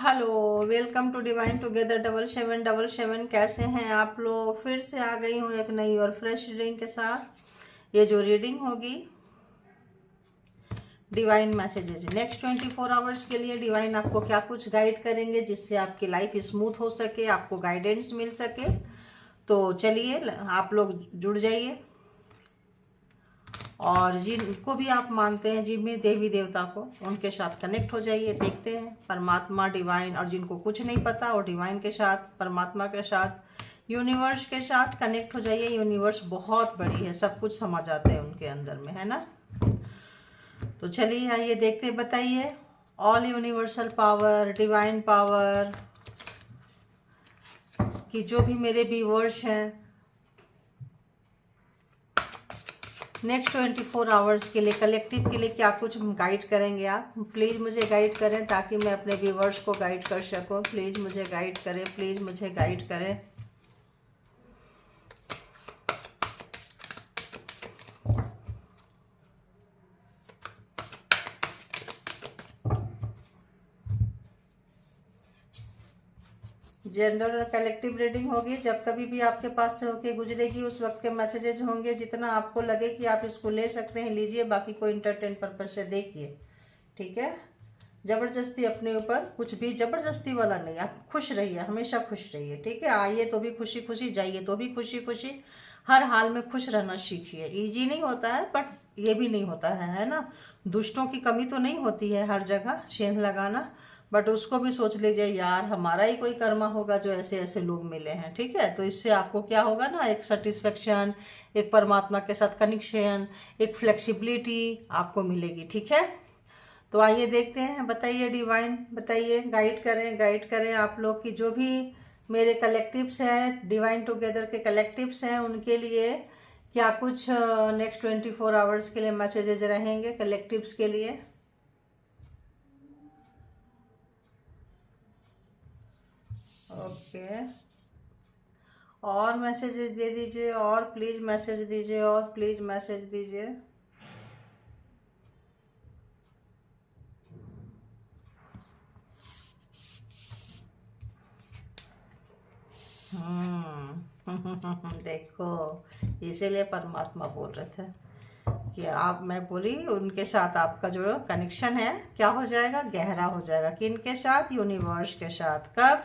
Hello, welcome to divine together 7777। कैसे हैं आप लोग? फिर से आ गई हूँ एक नई और फ्रेश रीडिंग के साथ। ये जो रीडिंग होगी डिवाइन मैसेजेज नेक्स्ट 24 आवर्स के लिए डिवाइन आपको क्या कुछ गाइड करेंगे जिससे आपकी लाइफ स्मूथ हो सके, आपको गाइडेंस मिल सके। तो चलिए आप लोग जुड़ जाइए और जिनको भी आप मानते हैं, जिन भी देवी देवता को, उनके साथ कनेक्ट हो जाइए। देखते हैं परमात्मा, डिवाइन, और जिनको कुछ नहीं पता वो डिवाइन के साथ, परमात्मा के साथ, यूनिवर्स के साथ कनेक्ट हो जाइए। यूनिवर्स बहुत बड़ी है, सब कुछ समा जाते हैं उनके अंदर में, है ना। तो चलिए आइए देखते, बताइए all universal power, divine power कि जो भी मेरे व्यूअर्स हैं नेक्स्ट 24 आवर्स के लिए, कलेक्टिव के लिए क्या कुछ गाइड करेंगे आप। प्लीज़ मुझे गाइड करें ताकि मैं अपने व्यूवर्स को गाइड कर सकूं। प्लीज़ मुझे गाइड करें, प्लीज़ मुझे गाइड करें। जनरल और कलेक्टिव रीडिंग होगी। जब कभी भी आपके पास से होके गुजरेगी उस वक्त के मैसेजेज होंगे। जितना आपको लगे कि आप इसको ले सकते हैं लीजिए, बाकी को इंटरटेन पर्पज से देखिए, ठीक है। जबरदस्ती अपने ऊपर कुछ भी, जबरदस्ती वाला नहीं। आप खुश रहिए, हमेशा खुश रहिए, ठीक है। आइए तो भी खुशी खुशी, जाइए तो भी खुशी खुशी। हर हाल में खुश रहना सीखिए। इजी नहीं होता है बट ये भी नहीं होता है ना। दुष्टों की कमी तो नहीं होती है हर जगह सेंध लगाना, बट उसको भी सोच लीजिए यार हमारा ही कोई कर्मा होगा जो ऐसे ऐसे लोग मिले हैं, ठीक है। तो इससे आपको क्या होगा ना, एक सेटिस्फेक्शन, एक परमात्मा के साथ कनेक्शन, एक फ्लेक्सिबिलिटी आपको मिलेगी, ठीक है। तो आइए देखते हैं, बताइए डिवाइन, बताइए, गाइड करें आप लोग की जो भी मेरे कलेक्टिव्स हैं, डिवाइन टुगेदर के कलेक्टिव्स हैं, उनके लिए क्या कुछ नेक्स्ट 24 आवर्स के लिए मैसेजेज रहेंगे कलेक्टिव्स के लिए। ओके, और मैसेजेस दे दीजिए, और प्लीज मैसेज दीजिए, और प्लीज मैसेज दीजिए। देखो, इसीलिए परमात्मा बोल रहे थे कि आप, मैं बोली उनके साथ आपका जो कनेक्शन है क्या हो जाएगा, गहरा हो जाएगा। किनके साथ? यूनिवर्स के साथ। कब?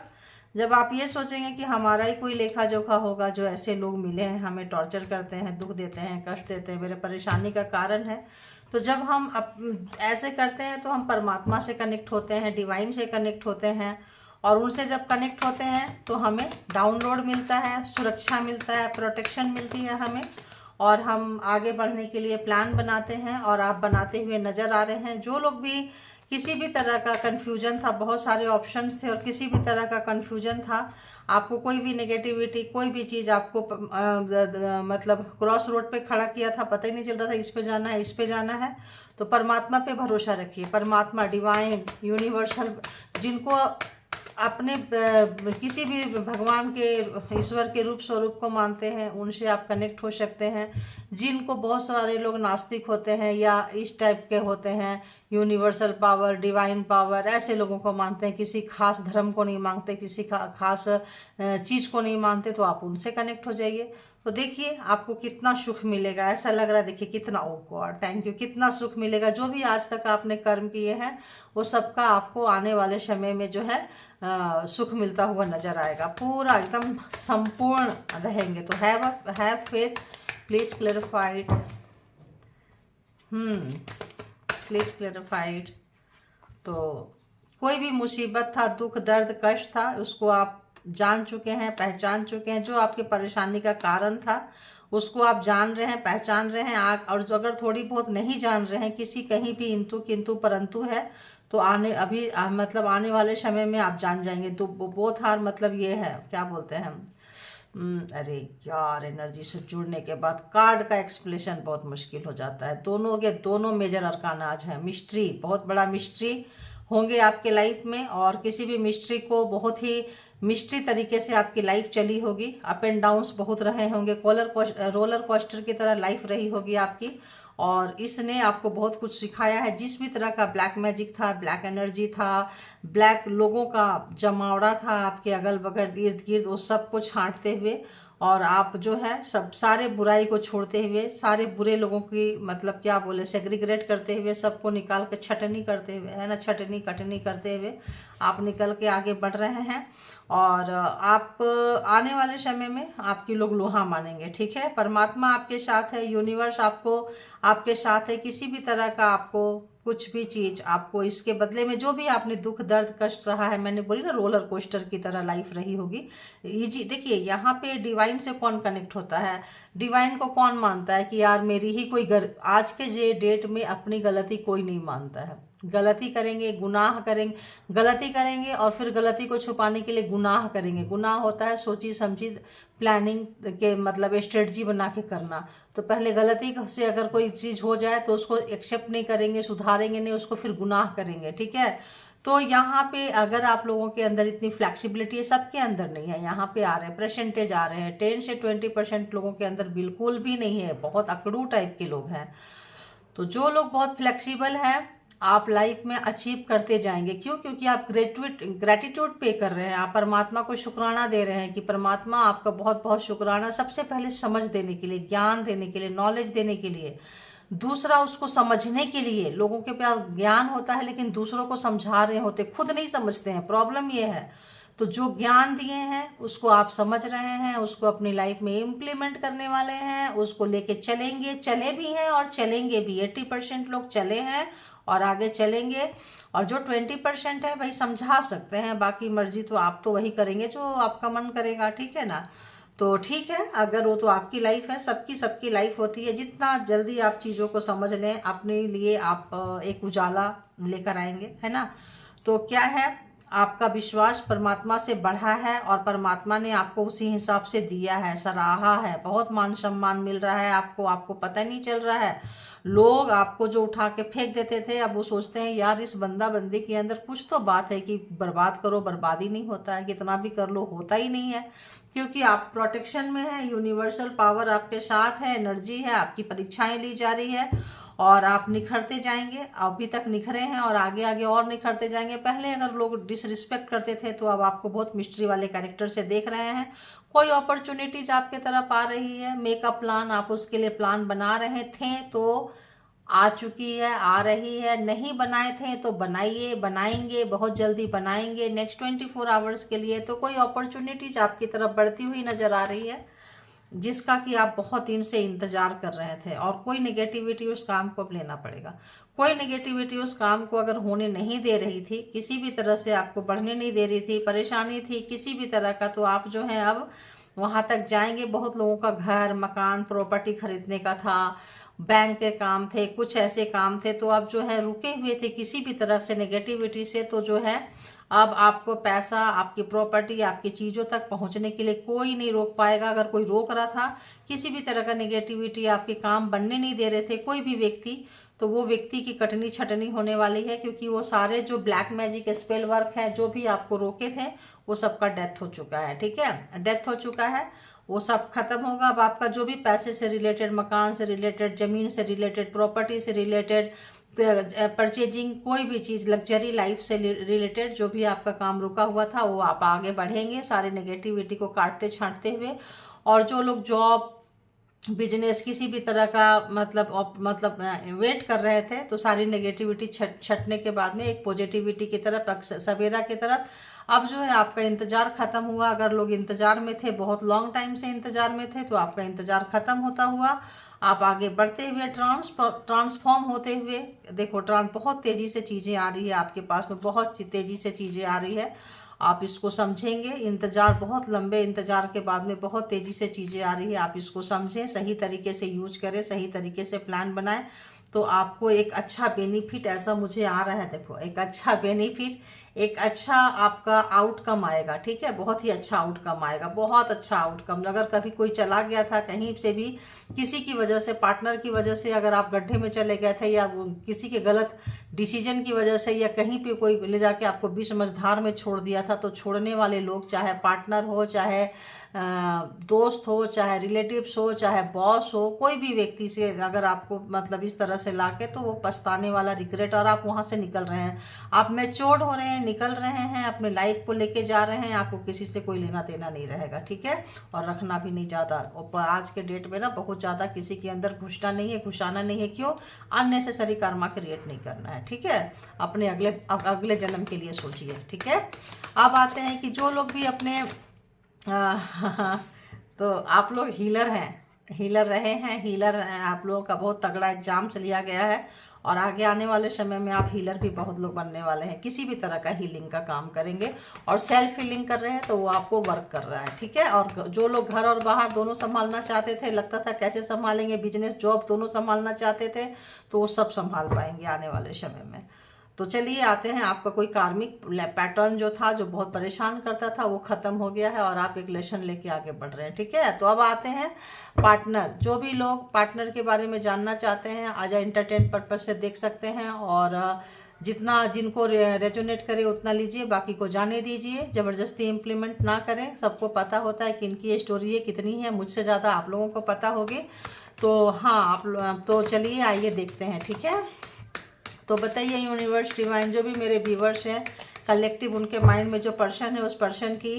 जब आप ये सोचेंगे कि हमारा ही कोई लेखा जोखा होगा, जो ऐसे लोग मिले हैं हमें टॉर्चर करते हैं, दुख देते हैं, कष्ट देते हैं, मेरे परेशानी का कारण है। तो जब हम ऐसे करते हैं तो हम परमात्मा से कनेक्ट होते हैं, डिवाइन से कनेक्ट होते हैं, और उनसे जब कनेक्ट होते हैं तो हमें डाउनलोड मिलता है, सुरक्षा मिलता है, प्रोटेक्शन मिलती है हमें, और हम आगे बढ़ने के लिए प्लान बनाते हैं। और आप बनाते हुए नज़र आ रहे हैं। जो लोग भी किसी भी तरह का कन्फ्यूजन था, बहुत सारे ऑप्शंस थे और किसी भी तरह का कन्फ्यूजन था, आपको कोई भी नेगेटिविटी, कोई भी चीज़ आपको मतलब क्रॉस रोड पे खड़ा किया था, पता ही नहीं चल रहा था इस पे जाना है, इस पे जाना है, तो परमात्मा पे भरोसा रखिए। परमात्मा, डिवाइन, यूनिवर्सल, जिनको अपने किसी भी भगवान के, ईश्वर के रूप स्वरूप को मानते हैं, उनसे आप कनेक्ट हो सकते हैं। जिनको बहुत सारे लोग नास्तिक होते हैं या इस टाइप के होते हैं, यूनिवर्सल पावर, डिवाइन पावर, ऐसे लोगों को मानते हैं, किसी खास धर्म को नहीं मानते, किसी खास चीज़ को नहीं मानते, तो आप उनसे कनेक्ट हो जाइए। तो देखिए आपको कितना सुख मिलेगा, ऐसा लग रहा है। देखिए कितना, ओ गॉड थैंक यू, कितना सुख मिलेगा। जो भी आज तक आपने कर्म किए हैं वो सबका आपको आने वाले समय में जो है सुख मिलता हुआ नजर आएगा। पूरा एकदम संपूर्ण रहेंगे। तो have faith, please clarified, please clarified. तो कोई भी मुसीबत था, दुख, दर्द, कष्ट था, उसको आप जान चुके हैं, पहचान चुके हैं। जो आपकी परेशानी का कारण था उसको आप जान रहे हैं, पहचान रहे हैं। और जो अगर थोड़ी बहुत नहीं जान रहे हैं, किसी कहीं भी इंतु किंतु परंतु है, तो आने अभी मतलब आने वाले समय में आप जान जाएंगे। तो बोथ हार मतलब ये है, क्या बोलते हैं हम, अरे यार, एनर्जी से जुड़ने के बाद कार्ड का एक्सप्लेनेशन बहुत मुश्किल हो जाता है। दोनों के दोनों मेजर अरकान आज है। मिस्ट्री, बहुत बड़ा मिस्ट्री होंगे आपके लाइफ में, और किसी भी मिस्ट्री को बहुत ही मिस्ट्री तरीके से आपकी लाइफ चली होगी। अप एंड डाउन्स बहुत रहे होंगे, रोलर कोस्टर की तरह लाइफ रही होगी आपकी। और इसने आपको बहुत कुछ सिखाया है। जिस भी तरह का ब्लैक मैजिक था, ब्लैक एनर्जी था, ब्लैक लोगों का जमावड़ा था आपके अगल बगल इर्द गिर्द, वो सब को छांटते हुए और आप जो है सब सारे बुराई को छोड़ते हुए, सारे बुरे लोगों की मतलब क्या बोले सेग्रीगेट करते हुए, सबको निकाल के छटनी करते हुए, है ना, छटनी कटनी करते हुए आप निकल के आगे बढ़ रहे हैं। और आप आने वाले समय में आपकी लोग लोहा मानेंगे, ठीक है। परमात्मा आपके साथ है, यूनिवर्स आपको आपके साथ है। किसी भी तरह का आपको कुछ भी चीज आपको इसके बदले में जो भी आपने दुख दर्द कष्ट रहा है, मैंने बोली ना रोलर कोस्टर की तरह लाइफ रही होगी इजी। देखिए यहाँ पे डिवाइन से कौन कनेक्ट होता है, डिवाइन को कौन मानता है कि यार मेरी ही कोई आज के जे डेट में अपनी गलती कोई नहीं मानता है। गलती करेंगे, गुनाह करेंगे, गलती करेंगे और फिर गलती को छुपाने के लिए गुनाह करेंगे। गुनाह होता है सोची समझी प्लानिंग के मतलब स्ट्रेटजी बना के करना। तो पहले गलती से अगर कोई चीज हो जाए तो उसको एक्सेप्ट नहीं करेंगे, सुधारेंगे नहीं उसको, फिर गुनाह करेंगे, ठीक है। तो यहाँ पे अगर आप लोगों के अंदर इतनी फ्लेक्सिबिलिटी है, सबके अंदर नहीं है, यहाँ पे आ रहे हैं परसेंटेज आ रहे हैं 10 से 20% लोगों के अंदर बिल्कुल भी नहीं है, बहुत अकड़ू टाइप के लोग हैं। तो जो लोग बहुत फ्लेक्सिबल हैं आप लाइफ में अचीव करते जाएंगे। क्यों? क्योंकि आप ग्रेटिट्यूड पे कर रहे हैं, आप परमात्मा को शुक्राना दे रहे हैं कि परमात्मा आपका बहुत बहुत शुक्राना, सबसे पहले समझ देने के लिए, ज्ञान देने के लिए, नॉलेज देने के लिए, दूसरा उसको समझने के लिए। लोगों के पास ज्ञान होता है लेकिन दूसरों को समझा रहे होते, खुद नहीं समझते हैं, प्रॉब्लम ये है। तो जो ज्ञान दिए हैं उसको आप समझ रहे हैं, उसको अपनी लाइफ में इम्प्लीमेंट करने वाले हैं, उसको लेके चलेंगे, चले भी हैं और चलेंगे भी। 80% लोग चले हैं और आगे चलेंगे, और जो 20% है भाई समझा सकते हैं, बाकी मर्जी तो आप तो वही करेंगे जो आपका मन करेगा, ठीक है ना। तो ठीक है, अगर वो तो आपकी लाइफ है, सबकी लाइफ होती है। जितना जल्दी आप चीज़ों को समझ लें अपने लिए आप एक उजाला लेकर आएंगे, है ना। तो क्या है, आपका विश्वास परमात्मा से बढ़ा है और परमात्मा ने आपको उसी हिसाब से दिया है, सराहा है, बहुत मान सम्मान मिल रहा है आपको, आपको पता नहीं चल रहा है। लोग आपको जो उठा के फेंक देते थे अब वो सोचते हैं यार इस बंदा बंदी के अंदर कुछ तो बात है कि बर्बाद करो, बर्बादी नहीं होता है, कितना भी कर लो होता ही नहीं है, क्योंकि आप प्रोटेक्शन में है, यूनिवर्सल पावर आपके साथ है, एनर्जी है, आपकी परीक्षाएं ली जा रही है और आप निखरते जाएंगे। अभी तक निखरे हैं और आगे आगे और निखरते जाएंगे। पहले अगर लोग डिसरिस्पेक्ट करते थे तो अब आपको बहुत मिस्ट्री वाले कैरेक्टर से देख रहे हैं। कोई अपॉर्चुनिटीज आपके तरफ आ रही है, मेकअप प्लान आप उसके लिए प्लान बना रहे थे तो आ चुकी है, आ रही है, नहीं बनाए थे तो बनाइए, बनाएंगे, बहुत जल्दी बनाएंगे नेक्स्ट 24 आवर्स के लिए। तो कोई अपॉर्चुनिटीज आपकी तरफ बढ़ती हुई नजर आ रही है जिसका कि आप बहुत दिन से इंतजार कर रहे थे, और कोई नेगेटिविटी उस काम को अब लेना पड़ेगा। कोई नेगेटिविटी उस काम को अगर होने नहीं दे रही थी, किसी भी तरह से आपको बढ़ने नहीं दे रही थी, परेशानी थी किसी भी तरह का, तो आप जो है अब वहां तक जाएंगे। बहुत लोगों का घर मकान प्रॉपर्टी खरीदने का था, बैंक के काम थे, कुछ ऐसे काम थे, तो आप जो है रुके हुए थे किसी भी तरह से नेगेटिविटी से। तो जो है अब आपको पैसा, आपकी प्रॉपर्टी, आपकी चीज़ों तक पहुंचने के लिए कोई नहीं रोक पाएगा। अगर कोई रोक रहा था किसी भी तरह का नेगेटिविटी, आपके काम बनने नहीं दे रहे थे कोई भी व्यक्ति, तो वो व्यक्ति की कटनी छटनी होने वाली है, क्योंकि वो सारे जो ब्लैक मैजिक स्पेल वर्क है जो भी आपको रोके थे वो सबका डेथ हो चुका है, ठीक है, डेथ हो चुका है, वो सब खत्म होगा। अब आपका जो भी पैसे से रिलेटेड, मकान से रिलेटेड, जमीन से रिलेटेड, प्रॉपर्टी से रिलेटेड, परचेजिंग, कोई भी चीज़ लग्जरी लाइफ से रिलेटेड जो भी आपका काम रुका हुआ था वो आप आगे बढ़ेंगे सारे नेगेटिविटी को काटते छांटते हुए। और जो लोग जॉब बिजनेस किसी भी तरह का मतलब वेट कर रहे थे, तो सारी नेगेटिविटी छटने के बाद में एक पॉजिटिविटी की तरफ, सवेरा की तरफ अब जो है आपका इंतजार खत्म हुआ। अगर लोग इंतजार में थे, बहुत लॉन्ग टाइम से इंतजार में थे, तो आपका इंतजार खत्म होता हुआ आप आगे बढ़ते हुए, ट्रांसफॉर्म होते हुए, देखो बहुत तेजी से चीजें आ रही है आपके पास में, बहुत तेजी से चीजें आ रही है, आप इसको समझेंगे। इंतजार, बहुत लंबे इंतजार के बाद में बहुत तेजी से चीजें आ रही है, आप इसको समझें, सही तरीके से यूज करें, सही तरीके से प्लान बनाएं, तो आपको एक अच्छा बेनिफिट ऐसा मुझे आ रहा है। देखो एक अच्छा बेनिफिट, एक अच्छा आपका आउटकम आएगा, ठीक है, बहुत ही अच्छा आउटकम आएगा, बहुत अच्छा आउटकम। अगर कभी कोई चला गया था कहीं से भी, किसी की वजह से, पार्टनर की वजह से, अगर आप गड्ढे में चले गए थे, या किसी के गलत डिसीजन की वजह से, या कहीं पे कोई ले जाके आपको बीच मझधार में छोड़ दिया था, तो छोड़ने वाले लोग, चाहे पार्टनर हो, चाहे दोस्त हो, चाहे रिलेटिव्स हो, चाहे बॉस हो, कोई भी व्यक्ति से अगर आपको मतलब इस तरह से लाके, तो वो पछताने वाला, रिग्रेट, और आप वहाँ से निकल रहे हैं, आप मैच्योर्ड हो रहे हैं, निकल रहे हैं, अपने लाइफ को लेके जा रहे हैं, आपको किसी से कोई लेना देना नहीं रहेगा, ठीक है, और रखना भी नहीं ज़्यादा। और आज के डेट में ना बहुत ज़्यादा किसी के अंदर घुसना नहीं है, घुसाना नहीं है, क्यों? अननेसेसरी कर्मा क्रिएट नहीं करना है, ठीक है, अपने अगले जन्म के लिए सोचिए, ठीक है। अब आते हैं कि जो लोग भी अपने तो आप लोग हीलर हैं, हीलर रहे हैं, हीलर हैं, आप लोगों का बहुत तगड़ा एग्जाम से लिया गया है, और आगे आने वाले समय में आप हीलर भी बहुत लोग बनने वाले हैं, किसी भी तरह का हीलिंग का काम करेंगे, और सेल्फ हीलिंग कर रहे हैं तो वो आपको वर्क कर रहा है, ठीक है। और जो लोग घर और बाहर दोनों संभालना चाहते थे, लगता था कैसे संभालेंगे, बिजनेस जॉब दोनों संभालना चाहते थे, तो वो सब संभाल पाएंगे आने वाले समय में। तो चलिए आते हैं, आपका कोई कार्मिक पैटर्न जो था, जो बहुत परेशान करता था, वो खत्म हो गया है, और आप एक लेसन लेके आगे बढ़ रहे हैं, ठीक है। तो अब आते हैं पार्टनर। जो भी लोग पार्टनर के बारे में जानना चाहते हैं, आज एंटरटेन पर्पज से देख सकते हैं, और जितना जिनको रेजोनेट करे उतना लीजिए, बाकी को जाने दीजिए, ज़बरदस्ती इम्प्लीमेंट ना करें। सबको पता होता है कि इनकी ये स्टोरी है कितनी है, मुझसे ज़्यादा आप लोगों को पता होगी। तो हाँ, आप तो चलिए आइए देखते हैं, ठीक है। तो बताइए यूनिवर्स, डिवाइन, जो भी मेरे व्यूवर्स हैं, कलेक्टिव उनके माइंड में जो पर्सन है, उस पर्सन की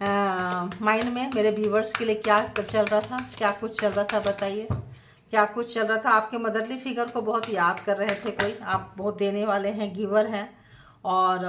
माइंड में मेरे व्यूवर्स के लिए क्या चल रहा था, क्या कुछ चल रहा था, बताइए क्या कुछ चल रहा था। आपके मदरली फिगर को बहुत याद कर रहे थे कोई, आप बहुत देने वाले हैं, गिवर हैं, और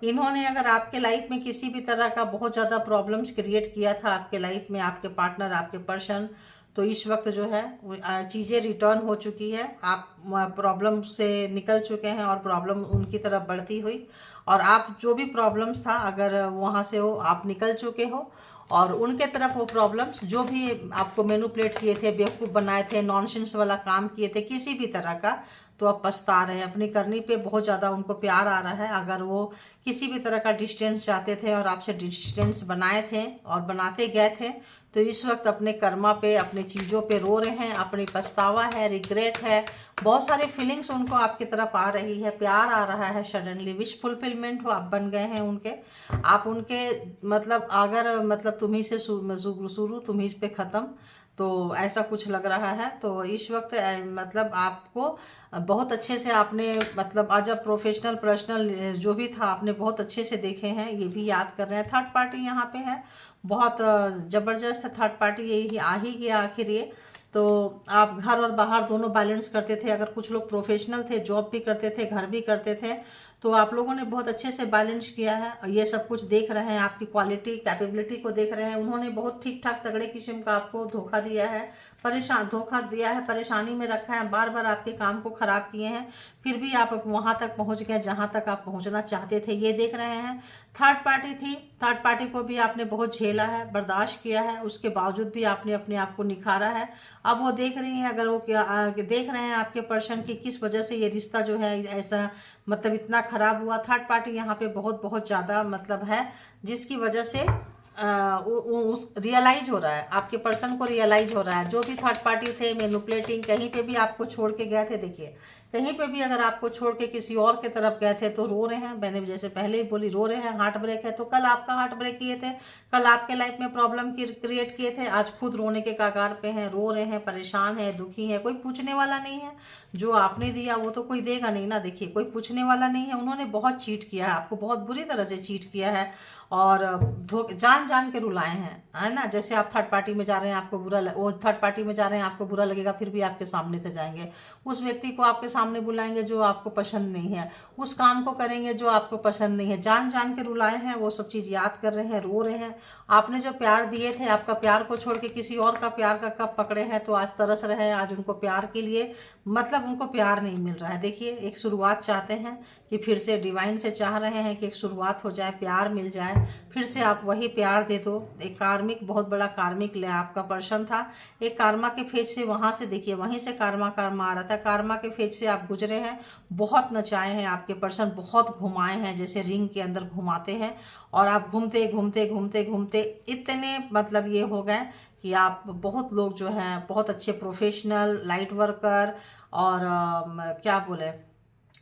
इन्होंने अगर आपके लाइफ में किसी भी तरह का बहुत ज़्यादा प्रॉब्लम्स क्रिएट किया था आपके लाइफ में, आपके पार्टनर, आपके पर्सन, तो इस वक्त जो है चीज़ें रिटर्न हो चुकी है, आप प्रॉब्लम से निकल चुके हैं, और प्रॉब्लम उनकी तरफ बढ़ती हुई, और आप जो भी प्रॉब्लम्स था अगर वहाँ से हो आप निकल चुके हो, और उनके तरफ वो प्रॉब्लम्स जो भी आपको मैनिपुलेट किए थे, बेवकूफ़ बनाए थे, नॉनसेंस वाला काम किए थे, किसी भी तरह का, तो अब पछता रहे हैं। अपनी करनी पे बहुत ज़्यादा उनको प्यार आ रहा है। अगर वो किसी भी तरह का डिस्टेंस चाहते थे और आपसे डिस्टेंस बनाए थे और बनाते गए थे, तो इस वक्त अपने कर्मा पे, अपने चीज़ों पे रो रहे हैं, अपनी पछतावा है, रिग्रेट है, बहुत सारी फीलिंग्स उनको आपकी तरफ आ रही है, प्यार आ रहा है, सडनली विश फुलफिलमेंट हो, आप बन गए हैं उनके, आप उनके मतलब अगर मतलब तुम्ही से शुरू तुम्ही पे ख़त्म, तो ऐसा कुछ लग रहा है। तो इस वक्त मतलब आपको बहुत अच्छे से आपने मतलब आज अब प्रोफेशनल पर्सनल जो भी था आपने बहुत अच्छे से देखे हैं, ये भी याद कर रहे हैं। थर्ड पार्टी यहाँ पे है, बहुत ज़बरदस्त थर्ड पार्टी, यही आ ही गया आखिर ये। तो आप घर और बाहर दोनों बैलेंस करते थे, अगर कुछ लोग प्रोफेशनल थे, जॉब भी करते थे, घर भी करते थे, तो आप लोगों ने बहुत अच्छे से बैलेंस किया है। ये सब कुछ देख रहे हैं, आपकी क्वालिटी कैपेबिलिटी को देख रहे हैं। उन्होंने बहुत ठीक ठाक तगड़े किस्म का आपको धोखा दिया है, परेशानी में रखा है, बार बार आपके काम को खराब किए हैं, फिर भी आप वहां तक पहुंच गए जहां तक आप पहुंचना चाहते थे, ये देख रहे हैं। थर्ड पार्टी थी, थर्ड पार्टी को भी आपने बहुत झेला है, बर्दाश्त किया है, उसके बावजूद भी आपने अपने आप को निखारा है। अब वो देख रही हैं, अगर वो क्या देख रहे हैं आपके पर्सन की किस वजह से ये रिश्ता जो है ऐसा मतलब इतना खराब हुआ। थर्ड पार्टी यहाँ पे बहुत बहुत ज़्यादा मतलब है, जिसकी वजह से उस रियलाइज हो रहा है, आपके पर्सन को रियलाइज हो रहा है। जो भी थर्ड पार्टी थे मैनिपुलेटिंग, कहीं पे भी आपको छोड़ के गए थे, देखिए कहीं पे भी अगर आपको छोड़ के किसी और के तरफ गए थे तो रो रहे हैं। मैंने जैसे पहले ही बोली, रो रहे हैं, हार्ट ब्रेक है। तो कल आपका हार्ट ब्रेक किए थे, कल आपके लाइफ में प्रॉब्लम क्रिएट किए थे, आज खुद रोने के कगार पे हैं, रो रहे हैं, परेशान है, दुखी है। कोई पूछने वाला नहीं है, जो आपने दिया वो तो कोई देगा नहीं ना। देखिए कोई पूछने वाला नहीं है, उन्होंने बहुत चीट किया है आपको, बहुत बुरी तरह से चीट किया है, और जान जान के रुलाए हैं, है ना। जैसे आप थर्ड पार्टी में जा रहे हैं, आपको बुरा वो थर्ड पार्टी में जा रहे हैं, आपको बुरा लगेगा, फिर भी आपके सामने से जाएंगे, उस व्यक्ति को आपके सामने बुलाएंगे जो आपको पसंद नहीं है, उस काम को करेंगे जो आपको पसंद नहीं है, जान जान के रुलाए हैं। वो सब चीज़ याद कर रहे हैं, रो रहे हैं। आपने जो प्यार दिए थे, आपका प्यार को छोड़ के किसी और का प्यार का कप पकड़े हैं, तो आज तरस रहे हैं। आज उनको प्यार के लिए मतलब उनको प्यार नहीं मिल रहा है। देखिए एक शुरुआत चाहते हैं कि फिर से डिवाइन से चाह रहे हैं कि एक शुरुआत हो जाए, प्यार मिल जाए, फिर से आप वही प्यार दे दो। एक कार्मिक, बहुत बड़ा कार्मिक ले आपका पर्सन था, एक कार्मा के फेज से वहां से देखिए वहीं से कार्मा आ रहा था, कार्मा के फेज से आप गुजरे हैं, बहुत नचाए हैं आपके पर्सन, बहुत घुमाए हैं, जैसे रिंग के अंदर घुमाते हैं, और आप घूमते घूमते घूमते घूमते इतने मतलब ये हो गए कि आप बहुत लोग जो हैं बहुत अच्छे प्रोफेशनल, लाइट वर्कर, और क्या बोले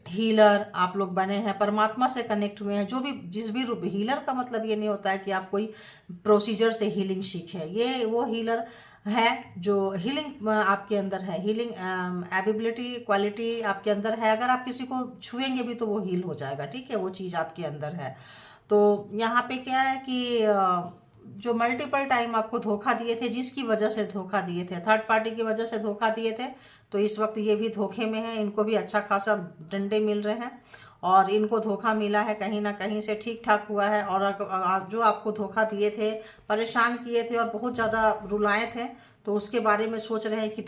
हीलर आप लोग बने हैं, परमात्मा से कनेक्ट हुए हैं। जो भी जिस भी रूप, हीलर का मतलब ये नहीं होता है कि आप कोई प्रोसीजर से हीलिंग सीखे, ये वो हीलर है जो हीलिंग आपके अंदर है, हीलिंग एबिलिटी क्वालिटी आपके अंदर है। अगर आप किसी को छुएंगे भी तो वो हील हो जाएगा, ठीक है, वो चीज़ आपके अंदर है। तो यहाँ पे क्या है कि जो मल्टीपल टाइम आपको धोखा दिए थे, जिसकी वजह से धोखा दिए थे, थर्ड पार्टी की वजह से धोखा दिए थे, तो इस वक्त ये भी धोखे में है। इनको भी अच्छा खासा डंडे मिल रहे हैं और इनको धोखा मिला है कहीं ना कहीं से, ठीक ठाक हुआ है। और जो आपको धोखा दिए थे, परेशान किए थे और बहुत ज़्यादा रुलाए थे, तो उसके बारे में सोच रहे हैं कि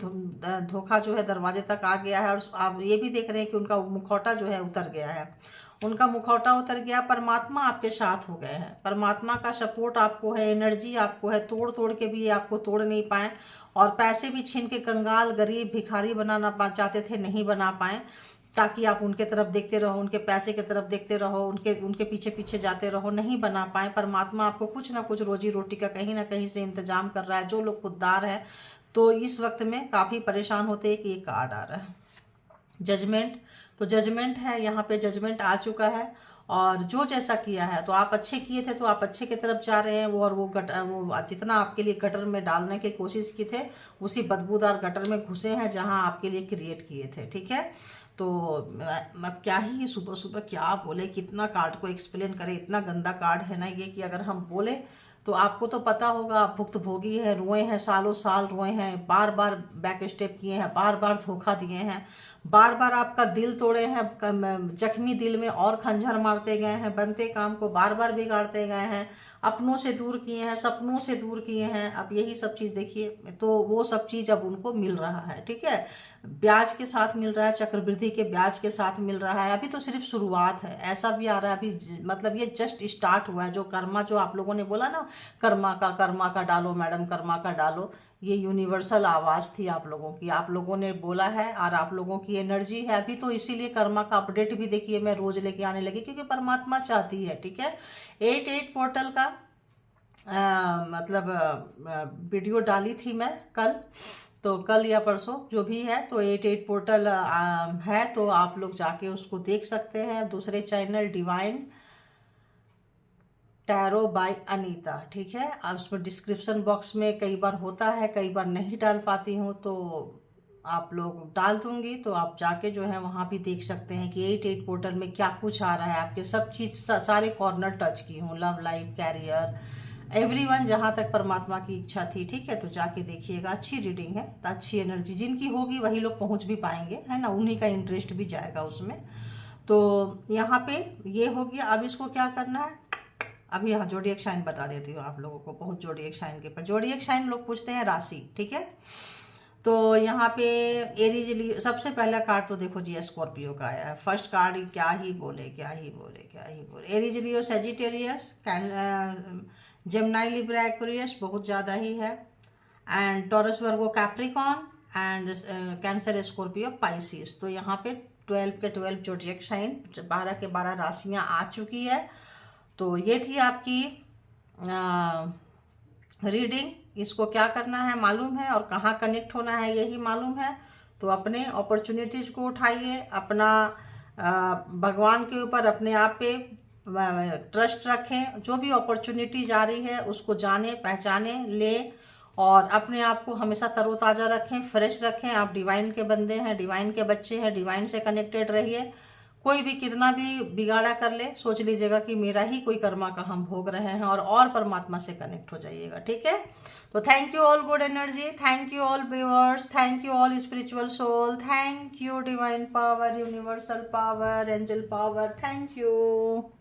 धोखा जो है दरवाजे तक आ गया है। और आप ये भी देख रहे हैं कि उनका मुखौटा जो है उतर गया है, उनका मुखौटा उतर गया। परमात्मा आपके साथ हो गए हैं, परमात्मा का सपोर्ट आपको है, एनर्जी आपको है। तोड़ तोड़ के भी ये आपको तोड़ नहीं पाए, और पैसे भी छीन के कंगाल गरीब भिखारी बनाना चाहते थे, नहीं बना पाए, ताकि आप उनके तरफ देखते रहो, उनके पैसे की तरफ देखते रहो, उनके पीछे पीछे जाते रहो, नहीं बना पाए। परमात्मा आपको कुछ ना कुछ रोजी रोटी का कहीं ना कहीं से इंतजाम कर रहा है। जो लोग खुददार है तो इस वक्त में काफ़ी परेशान होते हैं कि ये कार्ड आ रहा है जजमेंट। तो जजमेंट है, यहाँ पे जजमेंट आ चुका है। और जो जैसा किया है, तो आप अच्छे किए थे तो आप अच्छे की तरफ जा रहे हैं। वो जितना आपके लिए गटर में डालने की कोशिश की थे, उसी बदबूदार गटर में घुसे हैं जहां आपके लिए क्रिएट किए थे, ठीक है। तो अब क्या ही सुबह सुबह क्या बोले, कितना कार्ड को एक्सप्लेन करें, इतना गंदा कार्ड है ना ये कि अगर हम बोले तो आपको तो पता होगा, आप भुक्तभोगी है, रोए हैं, सालों साल रोए हैं, बार बार बैक स्टेप किए हैं, बार बार धोखा दिए हैं, बार बार आपका दिल तोड़े हैं, जख्मी दिल में और खंजर मारते गए हैं, बनते काम को बार बार बिगाड़ते गए हैं, अपनों से दूर किए हैं, सपनों से दूर किए हैं। अब यही सब चीज़ देखिए, तो वो सब चीज़ अब उनको मिल रहा है, ठीक है, ब्याज के साथ मिल रहा है, चक्रवृद्धि के ब्याज के साथ मिल रहा है। अभी तो सिर्फ शुरुआत है, ऐसा भी आ रहा है अभी, मतलब ये जस्ट स्टार्ट हुआ है। जो कर्मा, जो आप लोगों ने बोला ना, कर्मा का डालो मैडम, कर्मा का डालो, ये यूनिवर्सल आवाज़ थी आप लोगों की, आप लोगों ने बोला है और आप लोगों की एनर्जी है अभी। तो इसीलिए कर्मा का अपडेट भी देखिए मैं रोज लेके आने लगी, क्योंकि परमात्मा चाहती है, ठीक है। 88 पोर्टल का मतलब वीडियो डाली थी मैं कल, तो कल या परसों जो भी है, तो 88 पोर्टल है, तो आप लोग जाके उसको देख सकते हैं। दूसरे channel divine tarot by Anita, ठीक है। अब उसमें डिस्क्रिप्शन बॉक्स में कई बार होता है, कई बार नहीं डाल पाती हूँ, तो आप लोग डाल दूंगी, तो आप जाके जो है वहाँ भी देख सकते हैं कि 88 पोर्टल में क्या कुछ आ रहा है। आपके सब चीज़ सारे कॉर्नर टच की हूँ, लव लाइफ, कैरियर, एवरीवन, जहाँ तक परमात्मा की इच्छा थी, ठीक है। तो जाके देखिएगा, अच्छी रीडिंग है, तो अच्छी एनर्जी जिनकी होगी वही लोग पहुँच भी पाएंगे, है ना, उन्हीं का इंटरेस्ट भी जाएगा उसमें। तो यहाँ पे ये हो गया। अब इसको क्या करना है, अभी यहाँ जोडिएक साइन बता देती हूँ आप लोगों को। बहुत जोडिएक साइन के पर जोडिएक साइन लोग पूछते हैं राशि, ठीक है। तो यहाँ पे एरीज लियो, सबसे पहला कार्ड तो देखो जी स्कॉर्पियो का आया है। फर्स्ट कार्ड क्या ही बोले, क्या ही बोले, क्या ही बोले। Aries Leo Sagittarius, Gemini Libra Aquarius बहुत ज़्यादा ही है, and Taurus Virgo Capricorn, and cancer Scorpio Pisces. तो यहाँ पे 12 के 12 जोडिएक साइन, 12 के 12 राशियाँ आ चुकी है। तो ये थी आपकी रीडिंग। इसको क्या करना है मालूम है, और कहाँ कनेक्ट होना है यही मालूम है। तो अपने अपॉर्चुनिटीज़ को उठाइए, अपना भगवान के ऊपर, अपने आप पे ट्रस्ट रखें। जो भी अपॉर्चुनिटीज आ रही है उसको जाने, पहचाने, ले, और अपने आप को हमेशा तरोताज़ा रखें, फ्रेश रखें। आप डिवाइन के बंदे हैं, डिवाइन के बच्चे हैं, डिवाइन से कनेक्टेड रहिए। कोई भी कितना भी बिगाड़ा कर ले, सोच लीजिएगा कि मेरा ही कोई कर्मा का हम भोग रहे हैं, और परमात्मा से कनेक्ट हो जाइएगा, ठीक है। तो thank you all good energy, thank you all viewers, thank you all spiritual soul, thank you divine power, universal power, angel power, thank you.